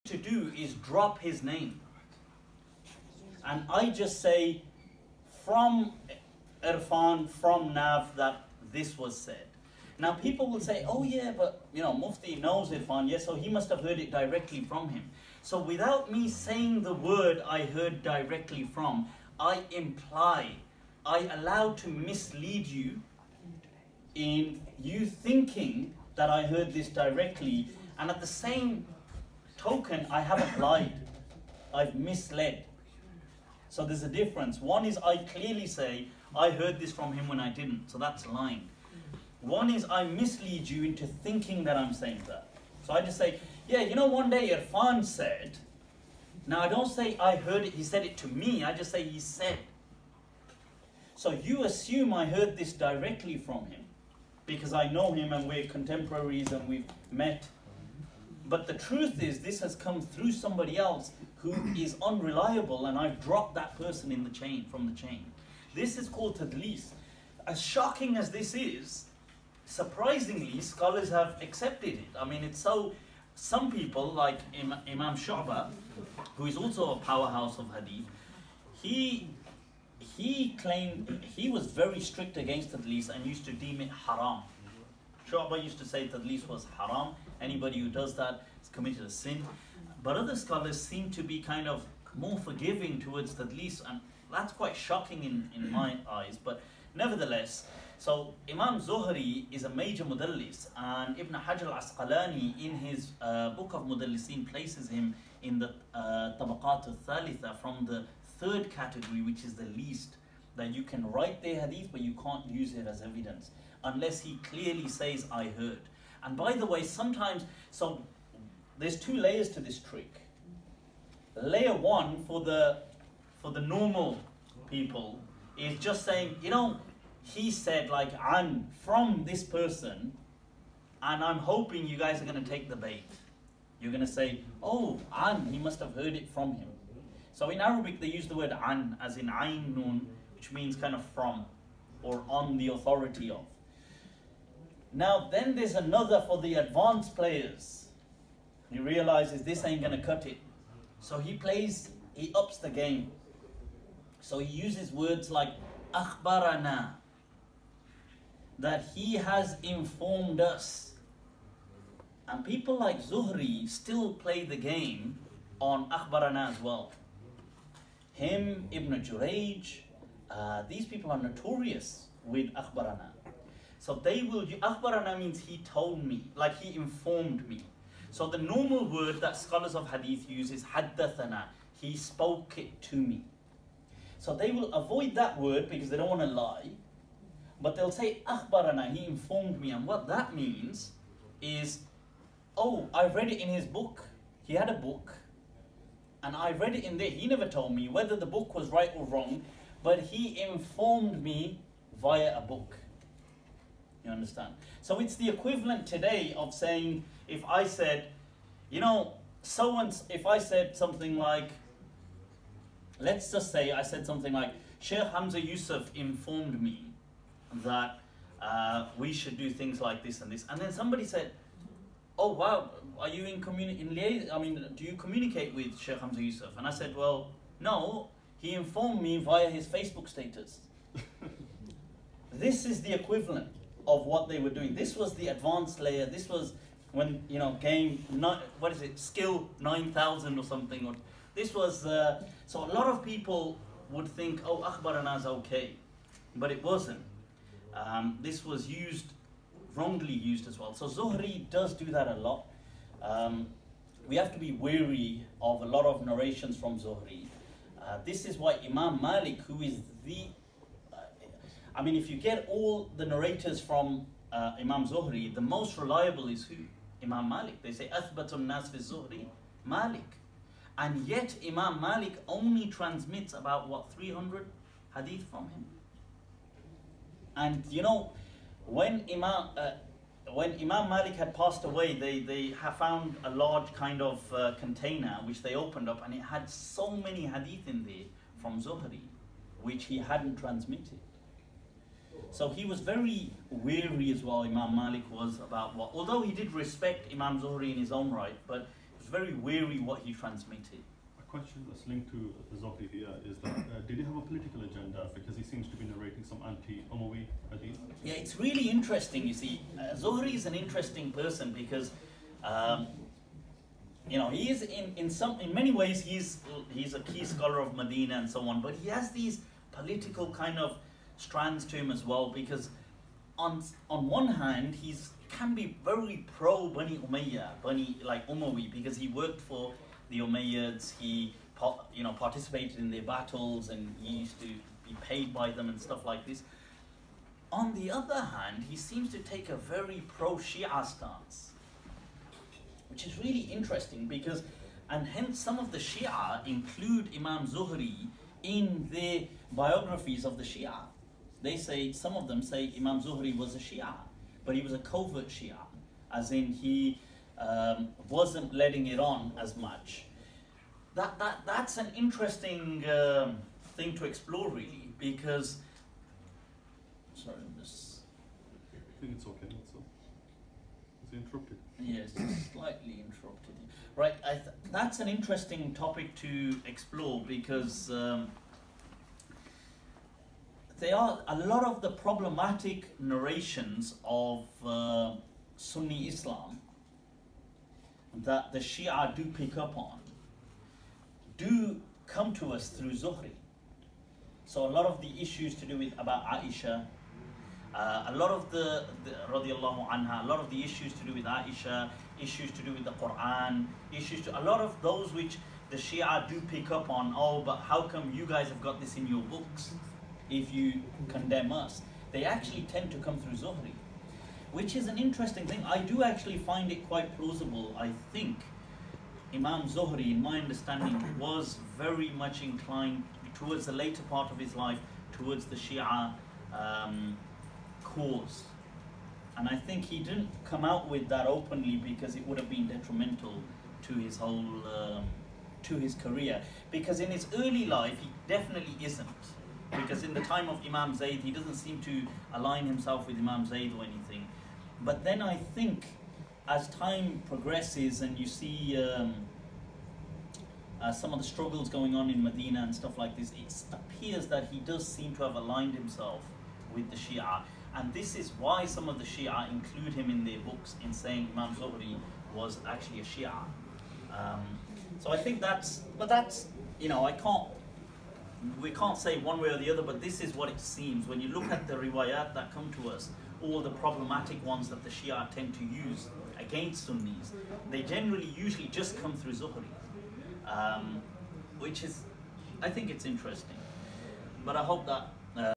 to do is drop his name. And I just say from Irfan, from Nav, that this was said. Now people will say, oh yeah, but you know, Mufti knows Irfan, yes, so he must have heard it directly from him. So without me saying the word I heard directly from, I imply, I allow to mislead you in you thinking that I heard this directly, and at the same token, I haven't lied. I've misled. So there's a difference. One is I clearly say, I heard this from him when I didn't, so that's lying. One is I mislead you into thinking that I'm saying that. So I just say, yeah, you know, one day Irfan said, now I don't say I heard it, he said it to me, I just say he said. So you assume I heard this directly from him, because I know him and we're contemporaries and we've met. But the truth is, this has come through somebody else who is unreliable, and I've dropped that person in the chain, from the chain. This is called tadlis. As shocking as this is, surprisingly, scholars have accepted it. I mean, it's so, some people like Imam Shu'bah, who is also a powerhouse of hadith, he claimed, he was very strict against tadlis and used to deem it haram. Shu'bah used to say tadlis was haram. Anybody who does that has committed a sin. But other scholars seem to be kind of more forgiving towards tadlis, and that's quite shocking in my eyes. But nevertheless, so Imam Zuhri is a major mudallis, and Ibn Hajar al-Asqalani in his book of Mudallisin places him in the Tabaqat al-Thalitha, from the third category, which is the least, that you can write their hadith but you can't use it as evidence unless he clearly says I heard. And by the way, sometimes, so there's two layers to this trick. Layer one for the normal people is just saying, you know, he said like an from this person, and I'm hoping you guys are going to take the bait. You're going to say, oh, an, he must have heard it from him. So in Arabic they use the word an as in ayn nun, which means kind of from or on the authority of. Now then there's another for the advanced players. He realizes this ain't going to cut it. So he ups the game. So he uses words like akhbarana, that he has informed us. And people like Zuhri still play the game on akhbarana as well. Him, Ibn Jurayj, these people are notorious with akhbarana. So they will, akhbarana means he told me, like he informed me. So the normal word that scholars of hadith use is haddathana, he spoke it to me. So they will avoid that word because they don't want to lie, but they'll say akhbarana, he informed me. And what that means is, oh, I read it in his book. He had a book, and I read it in there. He never told me whether the book was right or wrong, but he informed me via a book. You understand? So it's the equivalent today of saying, if I said, you know, if I said something like, let's just say I said something like, Sheikh Hamza Yusuf informed me that we should do things like this and this, and then somebody said, oh wow, are you in liaison? I mean, do you communicate with Sheikh Hamza Yusuf? And I said, well, no, he informed me via his Facebook status. This is the equivalent of what they were doing. This was the advanced layer. This was when, you know, skill 9,000 or something. Or this was, so a lot of people would think, oh, akhbarana is okay, but it wasn't. This was wrongly used as well. So Zuhri does do that a lot. We have to be wary of a lot of narrations from Zuhri. This is why Imam Malik, who is I mean, if you get all the narrators from Imam Zuhri, the most reliable is who? Imam Malik. They say, Athbatun nas fi Zuhri, Malik. And yet Imam Malik only transmits about, what, 300 hadith from him. And you know, when Imam Malik had passed away, they have found a large kind of container which they opened up, and it had so many hadith in there from Zuhri, which he hadn't transmitted. So he was very wary as well, Imam Malik was, about what, although he did respect Imam Zuhri in his own right, but very wary what he transmitted. A question that's linked to Zuhri here is that did he have a political agenda? Because he seems to be narrating some anti-Umayyi hadith. Yeah, it's really interesting, you see. Zuhri is an interesting person because you know, he is in many ways he's a key scholar of Medina and so on, but he has these political kind of strands to him as well, because on one hand can be very pro Bani Umayyah, Umawi, because he worked for the Umayyads, he participated in their battles, and he used to be paid by them and stuff like this. On the other hand, he seems to take a very pro-Shia stance, which is really interesting because, and hence some of the Shia include Imam Zuhri in their biographies of the Shia. Some of them say Imam Zuhri was a Shia, but he was a covert Shia, as in he wasn't letting it on as much. That's an interesting thing to explore, really, because. Sorry, I'm just. I think it's okay. It's interrupted. Yes, it's slightly interrupted. Right, that's an interesting topic to explore because there are a lot of the problematic narrations of Sunni Islam that the Shia do pick up on do come to us through Zuhri. So a lot of the issues to do with about Aisha, a lot of the radiallahu anha, a lot of the issues to do with Aisha, issues to do with the Quran, a lot of those which the Shia do pick up on. Oh, but how come you guys have got this in your books if you condemn us? They actually tend to come through Zuhri, which is an interesting thing. I do actually find it quite plausible. I think Imam Zuhri, in my understanding, was very much inclined towards the later part of his life, towards the Shia cause. And I think he didn't come out with that openly because it would have been detrimental to his whole, to his career. Because in his early life, he definitely isn't. Because in the time of Imam Zayd, he doesn't seem to align himself with Imam Zayd or anything. But then I think as time progresses and you see some of the struggles going on in Medina and stuff like this, it appears that he does seem to have aligned himself with the Shia. And this is why some of the Shia include him in their books in saying Imam Zuhri was actually a Shia. So I think we can't say one way or the other, but this is what it seems. When you look at the riwayat that come to us, all the problematic ones that the Shia tend to use against Sunnis, they usually just come through Zuhri, which is, I think it's interesting. But I hope that